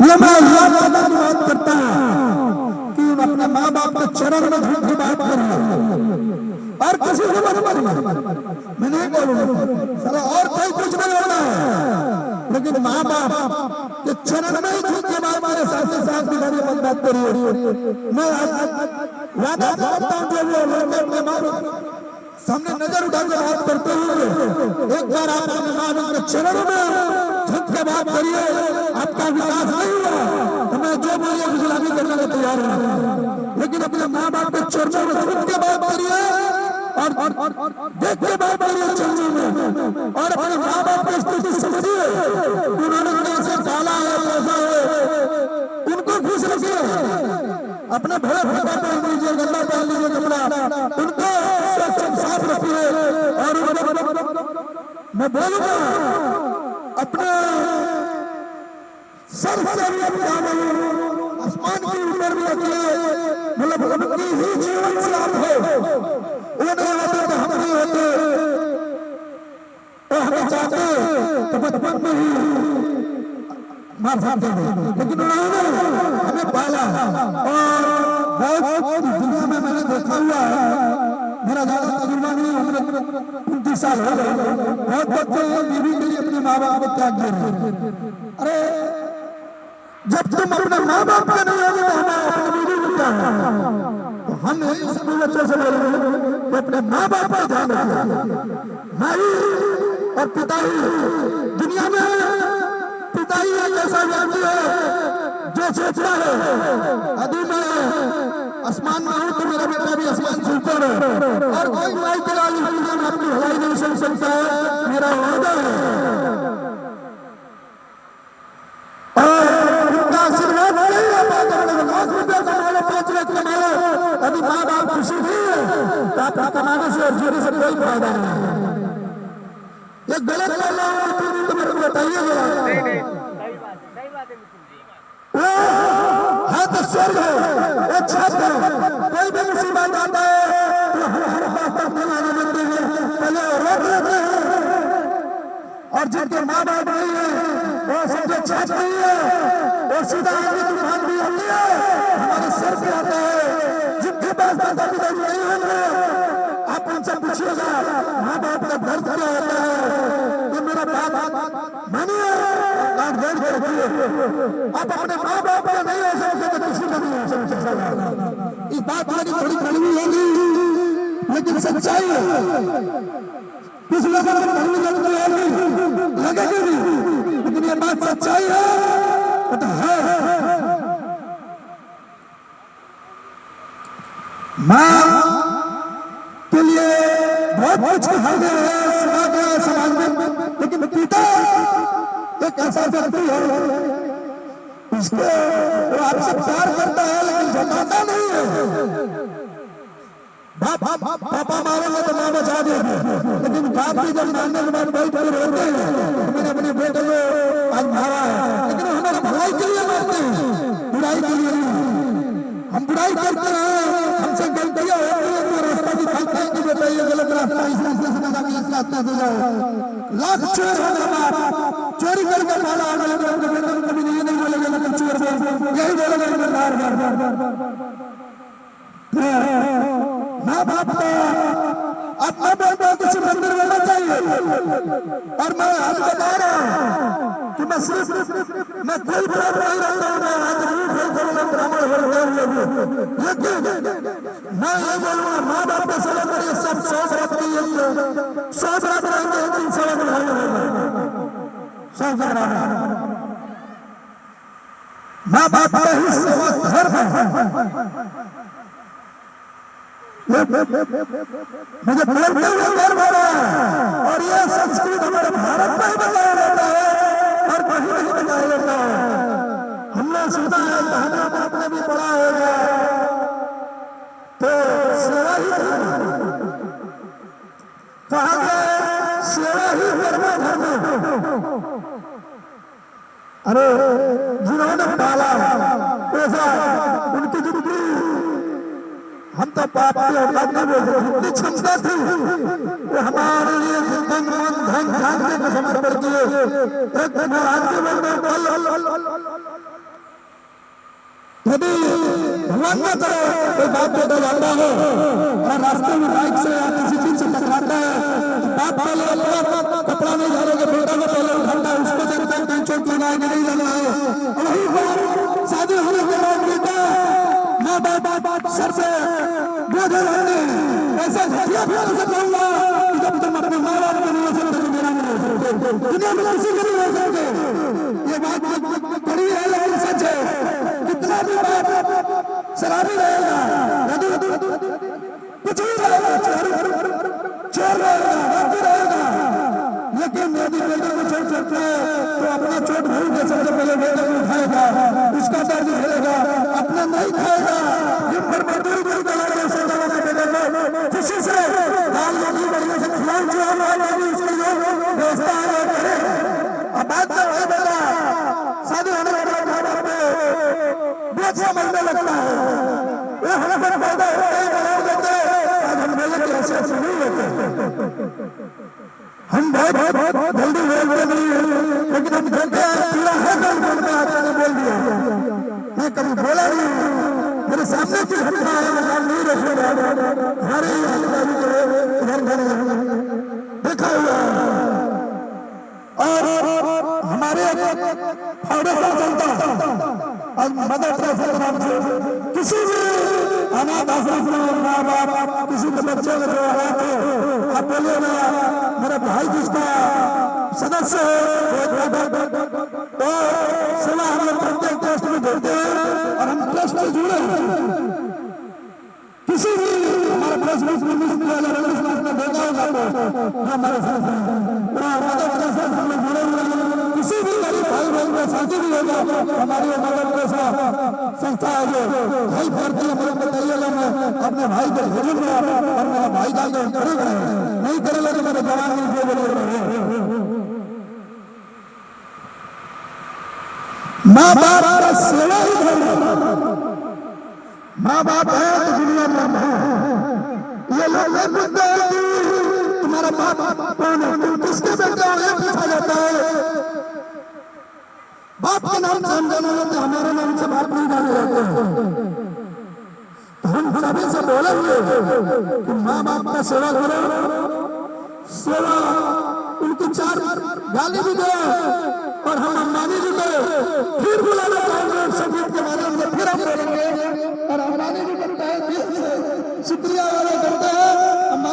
उलमा अल्लाह की बात करता है कि अपने माँ बाप के चरण में झुक के बात करिए और किसी से मत बोलिए। मैं नहीं बोलूंगा चलो और कोई कुछ नहीं होना है, लेकिन माँ बाप के चरण में ही झुक के बात मेरे साथ की घड़ी मत बात करिए। मैं वादा करता हूँ जो लोग अपने माँ बाप सामने नजर उठा के बात करते हुए एक बार आप अपने माँ बाप के चरणों में झुक के बात करिए। आपका विकास नहीं हुआ तो मैं जो बोलिए गुलामी करने को तैयार हूँ, लेकिन अपने माँ बाप के चरणों में झुक के बात करिए और देख के बात करिए चरणों में, और अपने माँ बाप की स्थिति समझिए। उन्होंने कैसे डाला है कैसा है उनको खुश रखिए। अपने भले भला पहन लीजिए, गंदा पहन लीजिए कपड़ा, उनको साफ रखिए। और मैं बोलूंगा अपने सर से आसमान की ऊपर भी रखिए, मतलब उनकी ही जीवन से आप हो। वो नहीं होते तो हम नहीं होते, तो हमें चाहते तो बचपन में ही मार सकते थे, लेकिन उन्होंने हमें पाला। और बहुत दुनिया में मैंने देखा हुआ है, मेरा ज्यादा तजुर्बा नहीं, उम्र 29 साल हो गए। बहुत बच्चे बीवी के लिए अपने माँ बाप को त्याग दे रहे हैं। अरे जब तुम अपने माँ बाप का नहीं होगे तो हमारा अपने बीवी को क्या है? तो हम सभी बच्चों से बोलेंगे कि अपने माँ बाप का ध्यान रखिए। माई और पिता ही दुनिया में, पिता ही एक ऐसा व्यक्ति है जो सोचता है यदि मैं आसमान में हूं तो मेरा बेटा भी आसमान से ऊपर है, और कोई माई के लाल दुनिया में अपनी हवाई नहीं सुन सकता है। मेरा वादा है और उनका आशीर्वाद नहीं है। लाख रुपया कमा लो, 5 लाख कमा लो, अभी माँ बाप खुशी नहीं है तो आपका कमाने से और जोड़ने से कोई फायदा नहीं है। ये गलत कर रहा हूँ तो मेरे को बताइएगा। हाँ तो स्वर्ग है, वो छत है। कोई भी मुसीबत आता है तो हर बात पर आने देते हैं, पहले रोक लेते हैं। और जिनके माँ बाप नहीं है वो समझे छत नहीं है, वो सीधा आगे तूफान भी होती है हमारे सर पे आता है। जिनके पास माता पिता नहीं होंगे आप उनसे पूछिएगा माँ बाप का दर्द क्या होता है। तो मेरा बात मानिए, आप अपने माँ बाप का नहीं हो सकते तो किसी का नहीं हो सकते। ये बात मेरी थोड़ी कड़वी होगी लेकिन सच्चाई है। कुछ लोगों को कड़वी लगती होगी, लगेगी भी, लेकिन ये बात सच्चाई है। तो है माँ के लिए बहुत कुछ कहा गया है, सुना गया है समाज में, लेकिन पिता एक ऐसा व्यक्ति है उसको वो आपसे प्यार करता है लेकिन जताता नहीं है। पापा मारेंगे तो माँ बचा देगी, लेकिन बाप भी जब मारने के बाद बैठ कर रोते हैं मैंने अपने बेटे को आज मारा है, लेकिन हमारे भलाई के लिए मारते हैं, बुराई के लिए नहीं। हम बुराई करते हैं, हमसे गलतियां होती हैं तो रास्ता दिखाते हैं कि बेटा ये गलत रास्ता, इस रास्ते से ना जाके इस रास्ते से जाओ। लाख चोर होगा बाप, चोरी करके पाला होगा, लेकिन अपने बेटे को कभी नहीं बोलेगा लेकिन चोर बोल, यही बोलेगा बार बार। माँ बाप को अब मैं बोलता हूँ किसी मंदिर में मत जाइए। और मैं आज बता रहा हूँ कि मैं सिर्फ मैं कोई बात नहीं रखता हूँ, मैं आज ब्राह्मण हो गया हूँ, लेकिन मैं ये बोलूँगा माँ बाप को सेवा करिए। सब 100 बरात करिए, 100 बरात रहेंगे, एक दिन सेवा बढ़ाएंगे, 100 बरात। माँ बाप का ही सेवा धर्म है। मुझे बोलते हुए गर्व हो रहा है, और ये संस्कृत हमारे भारत में ही बताया जाता है और कहीं नहीं बताया जाता है। हमने सुना है, कहना आपने भी पढ़ा होगा, तो सेवा ही कहा गया, सेवा ही धर्म। अरे जिन्होंने पाला पैसा उनकी जिंदगी, हम तो पाप की औलाद नहीं बोल सकते, उतनी क्षमता थी वो हमारे लिए तन मन धन ध्यान के समर्पण किए। एक महाराज के बोलते यदि भगवान न करे कोई बाप बेटा जाता है और रास्ते में बाइक से या किसी चीज से टकराता है, बाप पहले अपना कपड़ा नहीं झाड़ेगा, बेटा को पहले उठाता है, उसको देखता है कहीं चोट लगा है कि नहीं लगा है। वही बात शादी होने के बाद बेटा माँ बाप सर से बोझ डालते हैं। ऐसा घटिया ख्याल से कहूंगा कि जब तुम अपने माँ बाप को नहीं हो सकते तो मेरा नहीं हो सकते, दुनिया में किसी को नहीं हो सकते। ये बात बड़ी है लेकिन सच है। कितना भी बाप शराबी रहेगा, कुछ भी रहेगा, चोर रहेगा, बाकी रहेगा, लेकिन यदि बेटे को चोट लगता है तो अपना चोट भूल के सबसे पहले बेटे को उठाएगा, उसका दर्द झेलेगा, अपना नहीं खाएगा। ये पर मजदूरी नहीं करेगा, उसे दवा के बेटे को खुशी से दाल रोटी बढ़िया से खिलाओ, जो हमारे उसकी जो व्यवस्था है वो करे। अब बात तो है बेटा, शादी होने वाला माँ बाप बहुत समझने लगता है, वो हमें पैदा होते हैं, बड़ा होते हैं, आज हम बोले कि ऐसे ऐसे नहीं होते। हम बहुत जल्दी बोलते नहीं है, लेकिन हम कहते हैं पूरा है कल बोलते आपने बोल दिया, मैं कभी बोला नहीं, मेरे सामने की घटना है, मैं नाम नहीं रखूंगा, हमारे इधर देखा हुआ और हमारे फाउंडेशन चलता और मदर टेरेसा के नाम से किसी भी अनाथ आश्रम में माँ बाप किसी के बच्चे को जो हालात है, आप बोलिएगा मेरा भाई जिसका सदस्य है तो सेवा हम लोग प्रत्येक ट्रस्ट में देते हैं और हम ट्रस्ट से जुड़े हैं। किसी भी हमारे प्रेसिडेंट में देखा होगा हमारे साथ मदर टेरेसा हम लोग जुड़े हुए हैं। किसी भी गरीब भाई बहन का शादी भी होगा, हमारी मदर टेरेसा संस्था है जो हेल्प करती है, मुझे बताइएगा, मैं अपने भाई को भेजूंगा और मेरा भाई का करेगा, नहीं करेगा तो मेरे जवान नहीं जो बोलेगा। माँ बाप का सेवा ही धर्म है, माँ बाप है तो दुनिया में है। ये लोग ये पूछते हैं कि तुम्हारा बाप कौन है, तुम किसके बेटे हो, ये पूछा जाता है। बाप के नाम से हम जाने जाते, हमारे नाम से बाप नहीं जाने जाते हैं। तो हम सभी से बोलेंगे कि माँ बाप का सेवा करो, सेवा उनकी चार गाली भी दो और हम अम्बानी भी दो, फिर बुलाना चाहेंगे संगीत के माध्यम से।